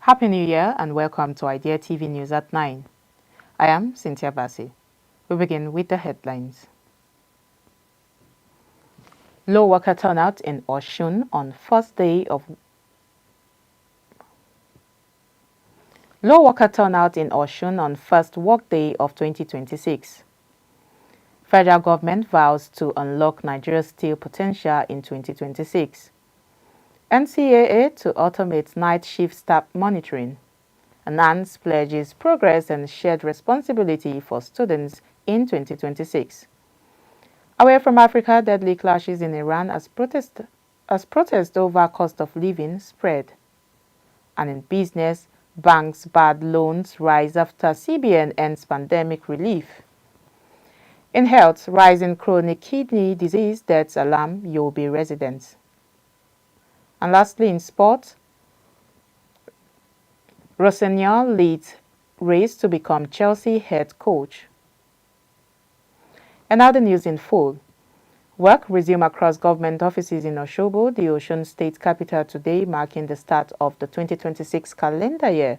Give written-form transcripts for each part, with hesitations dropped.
Happy New Year and welcome to Idea TV News at 9. I am Cynthia Bassi. We begin with the headlines. Low worker turnout in OSUN on first day of Low worker turnout in OSUN on first workday of 2026. Federal government vows to unlock Nigeria's steel potential in 2026. NCAA to automate night shift staff monitoring. NANS pledges progress and shared responsibility for students in 2026. Away from Africa, deadly clashes in Iran as protest over cost of living spread. And in business, banks' bad loans rise after CBN ends pandemic relief. In health, rising chronic kidney disease deaths alarm YOBE residents. And lastly, in sports, ROSENIOR leads race to become Chelsea head coach. And now the news in full. Work resumed across government offices in Osogbo, the OSUN state capital today, marking the start of the 2026 calendar year.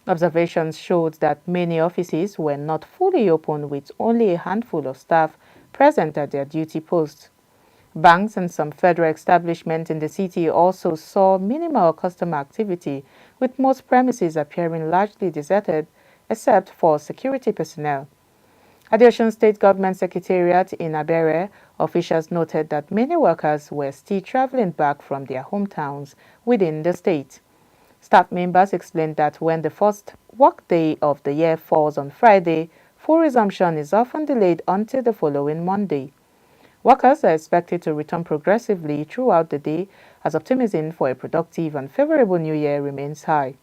Observations showed that many offices were not fully open with only a handful of staff present at their duty posts. Banks and some federal establishments in the city also saw minimal customer activity, with most premises appearing largely deserted except for security personnel. At the Osun State Government Secretariat in Abere, officials noted that many workers were still traveling back from their hometowns within the state. Staff members explained that when the first workday of the year falls on Friday, full resumption is often delayed until the following Monday. Workers are expected to return progressively throughout the day as optimism for a productive and favorable new year remains high.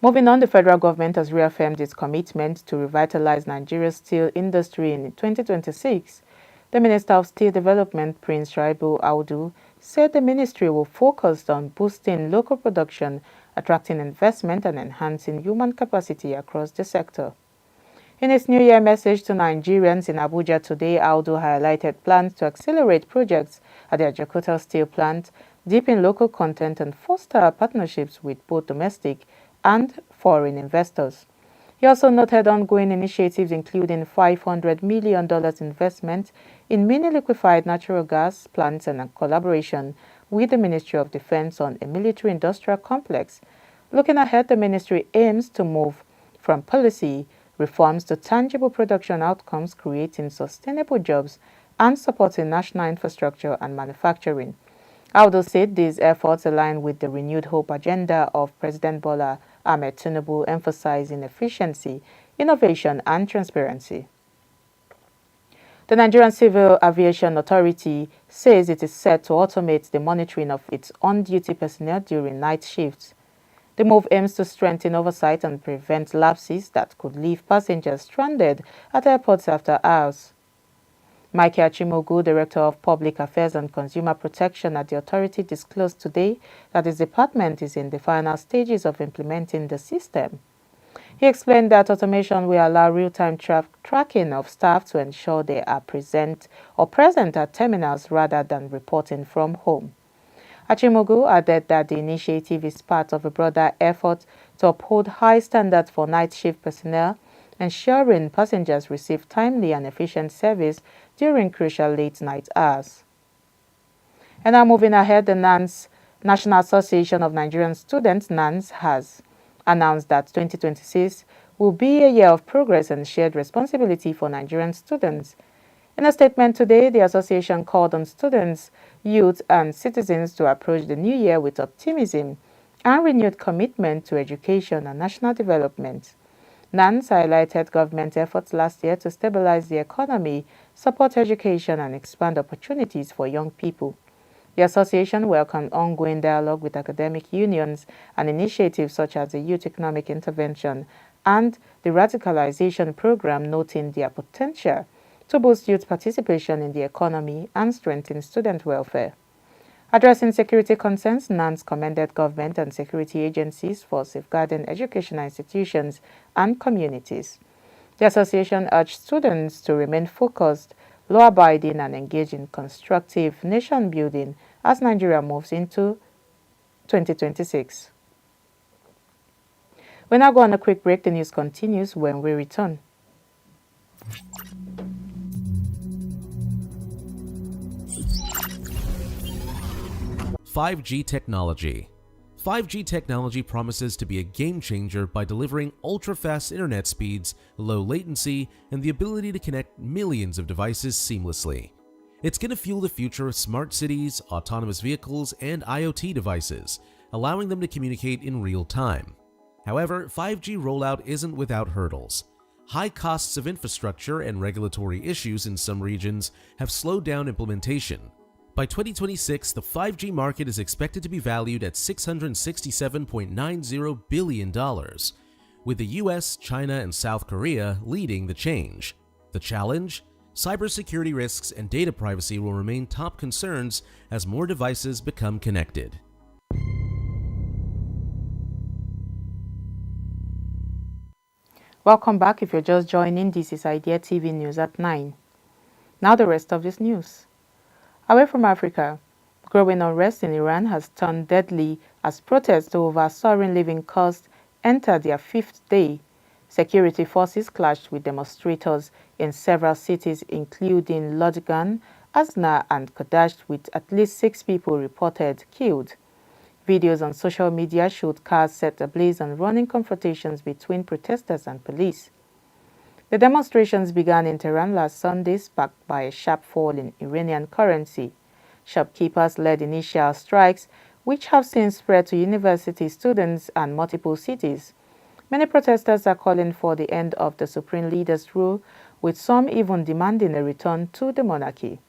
Moving on, the federal government has reaffirmed its commitment to revitalize Nigeria's steel industry in 2026. The Minister of Steel Development, Prince Shaibu Audu, said the ministry will focus on boosting local production, attracting investment, and enhancing human capacity across the sector. In his New Year message to Nigerians in Abuja today, Audu highlighted plans to accelerate projects at the Jakarta Steel Plant, deepen local content, and foster partnerships with both domestic and foreign investors. He also noted ongoing initiatives including $500 million investment in mini-liquefied natural gas plants and a collaboration with the Ministry of Defense on a military-industrial complex. Looking ahead, the ministry aims to move from policy reforms to tangible production outcomes, creating sustainable jobs and supporting national infrastructure and manufacturing. Audu said these efforts align with the renewed hope agenda of President Bola Ahmed Tinubu, emphasizing efficiency, innovation, and transparency. The Nigerian Civil Aviation Authority says it is set to automate the monitoring of its on-duty personnel during night shifts. The move aims to strengthen oversight and prevent lapses that could leave passengers stranded at airports after hours. Michael Achimogu, Director of Public Affairs and Consumer Protection at the authority, disclosed today that his department is in the final stages of implementing the system. He explained that automation will allow real-time tracking of staff to ensure they are present at terminals rather than reporting from home. Achimogu added that the initiative is part of a broader effort to uphold high standards for night shift personnel, ensuring passengers receive timely and efficient service during crucial late-night hours. And now moving ahead, the NANS, National Association of Nigerian Students, NANS, has announced that 2026 will be a year of progress and shared responsibility for Nigerian students. In a statement today, the association called on students, youth, and citizens to approach the new year with optimism and renewed commitment to education and national development. NANS highlighted government efforts last year to stabilize the economy, support education, and expand opportunities for young people. The association welcomed ongoing dialogue with academic unions and initiatives such as the Youth Economic Intervention and the Radicalization Program, noting their potential to boost youth participation in the economy and strengthen student welfare. Addressing security concerns, NANS commended government and security agencies for safeguarding educational institutions and communities. The association urged students to remain focused, law-abiding, and engage in constructive nation-building as Nigeria moves into 2026. We'll now go on a quick break. The news continues when we return. 5G technology. 5G technology promises to be a game changer by delivering ultra-fast internet speeds, low latency, and the ability to connect millions of devices seamlessly. It's going to fuel the future of smart cities, autonomous vehicles, and IoT devices, allowing them to communicate in real time. However, 5G rollout isn't without hurdles. High costs of infrastructure and regulatory issues in some regions have slowed down implementation. By 2026, the 5G market is expected to be valued at $667.90 billion, with the US, China, and South Korea leading the change. The challenge? Cybersecurity risks and data privacy will remain top concerns as more devices become connected. Welcome back. If you're just joining, this is Idea TV News at 9. Now the rest of this news. Away from Africa, growing unrest in Iran has turned deadly as protests over soaring living costs enter their fifth day. Security forces clashed with demonstrators in several cities including Lodgan, Azna and Kadash, with at least 6 people reported killed. Videos on social media showed cars set ablaze and running confrontations between protesters and police. The demonstrations began in Tehran last Sunday, sparked by a sharp fall in Iranian currency. Shopkeepers led initial strikes, which have since spread to university students and multiple cities. Many protesters are calling for the end of the supreme leader's rule, with some even demanding a return to the monarchy.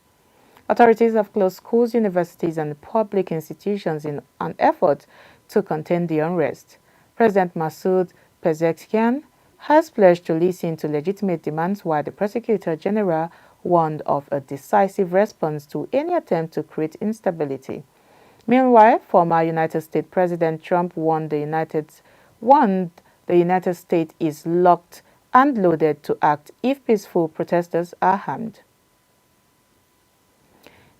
Authorities have closed schools, universities, and public institutions in an effort to contain the unrest. President Masoud Pezeshkian has pledged to listen to legitimate demands, while the Prosecutor General warned of a decisive response to any attempt to create instability. Meanwhile, former United States President Trump warned the United States is locked and loaded to act if peaceful protesters are harmed.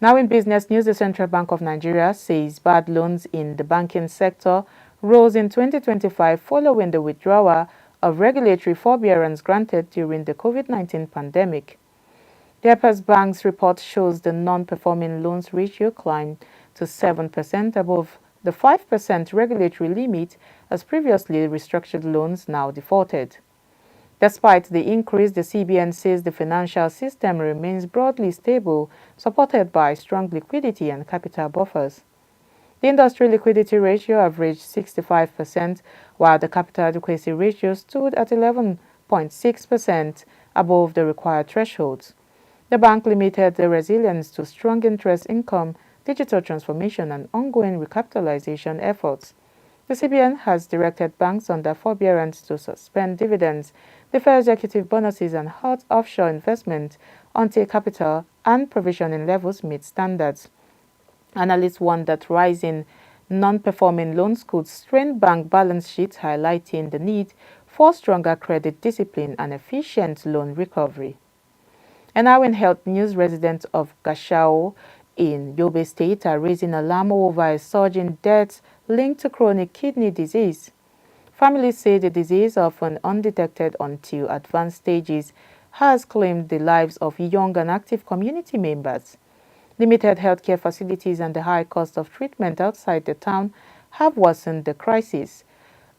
Now in business news, the Central Bank of Nigeria says bad loans in the banking sector rose in 2025 following the withdrawal of regulatory forbearance granted during the COVID-19 pandemic. The Apex Bank's report shows the non-performing loans ratio climbed to 7% above the 5% regulatory limit, as previously restructured loans now defaulted. Despite the increase, the CBN says the financial system remains broadly stable, supported by strong liquidity and capital buffers. The industry liquidity ratio averaged 65%, while the capital adequacy ratio stood at 11.6%, above the required thresholds. The bank limited the resilience to strong interest income, digital transformation, and ongoing recapitalization efforts. The CBN has directed banks under forbearance to suspend dividends, defer executive bonuses, and halt offshore investment until capital and provisioning levels meet standards. Analysts warned that rising non-performing loans could strain bank balance sheets, highlighting the need for stronger credit discipline and efficient loan recovery. And now in health news, residents of Gashao in Yobe State are raising alarm over a surge in deaths linked to chronic kidney disease. Families say the disease, often undetected until advanced stages, has claimed the lives of young and active community members. Limited healthcare facilities and the high cost of treatment outside the town have worsened the crisis.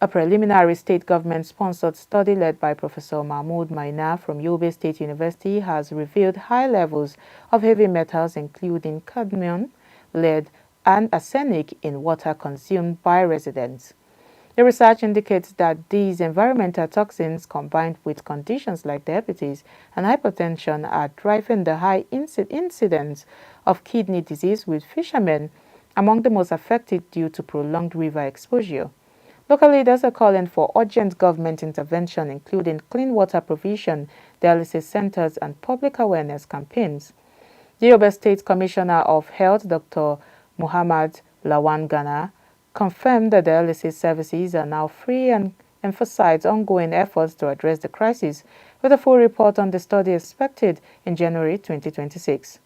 A preliminary state government-sponsored study led by Professor Mahmoud Maina from Yobe State University has revealed high levels of heavy metals, including cadmium, lead, and arsenic in water consumed by residents. The research indicates that these environmental toxins, combined with conditions like diabetes and hypertension, are driving the high incidence of kidney disease, with fishermen among the most affected due to prolonged river exposure. Local leaders are calling for urgent government intervention, including clean water provision, dialysis centers, and public awareness campaigns. The Yobe State Commissioner of Health, Dr. Muhammad Lawan Ghana, confirmed that dialysis services are now free and emphasized ongoing efforts to address the crisis, with a full report on the study expected in January 2026.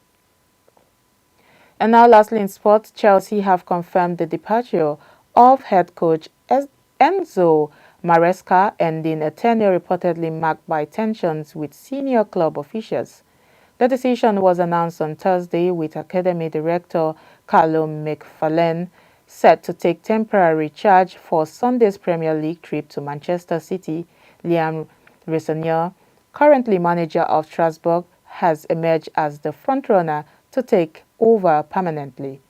And now lastly in sports, Chelsea have confirmed the departure of head coach Enzo Maresca ending a tenure reportedly marked by tensions with senior club officials. The decision was announced on Thursday, with Academy Director Carlo McFarlane set to take temporary charge for Sunday's Premier League trip to Manchester City. Liam ROSENIOR, currently manager of Strasbourg, has emerged as the frontrunner to take over permanently.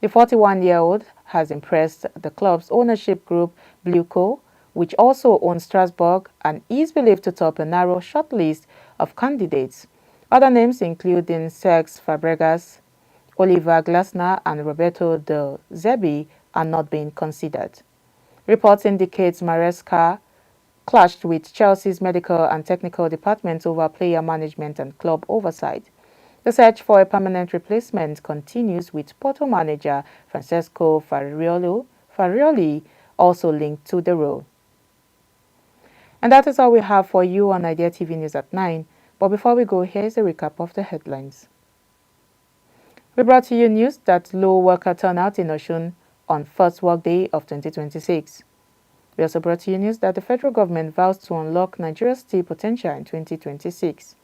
The 41-year-old has impressed the club's ownership group Blueco, which also owns Strasbourg, and is believed to top a narrow shortlist of candidates. Other names including Cesc Fabregas, Oliver Glasner, and Roberto De Zerbi are not being considered. Reports indicate Maresca clashed with Chelsea's medical and technical departments over player management and club oversight. The search for a permanent replacement continues, with Porto manager Francesco Farioli also linked to the role. And that is all we have for you on Idea TV News at 9. But before we go, here's a recap of the headlines. We brought to you news that low worker turnout in OSUN on first workday of 2026. We also brought to you news that the federal government vows to unlock Nigeria's steel potential in 2026.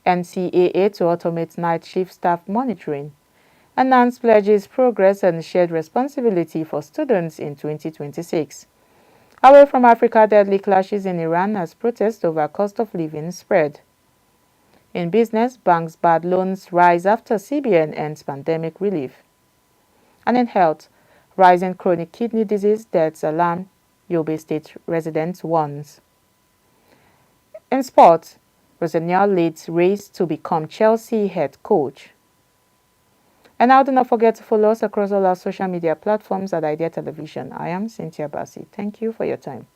NCAA to automate night shift staff monitoring. And NANS pledges progress and shared responsibility for students in 2026. Away from Africa, deadly clashes in Iran as protests over cost of living spread. In business, banks' bad loans rise after CBN ends pandemic relief. And in health, rising chronic kidney disease deaths alarm, YOBE state residents warns. In sports, ROSENIOR leads race to become Chelsea head coach. And now do not forget to follow us across all our social media platforms at Idea Television. I am Cynthia Bassi. Thank you for your time.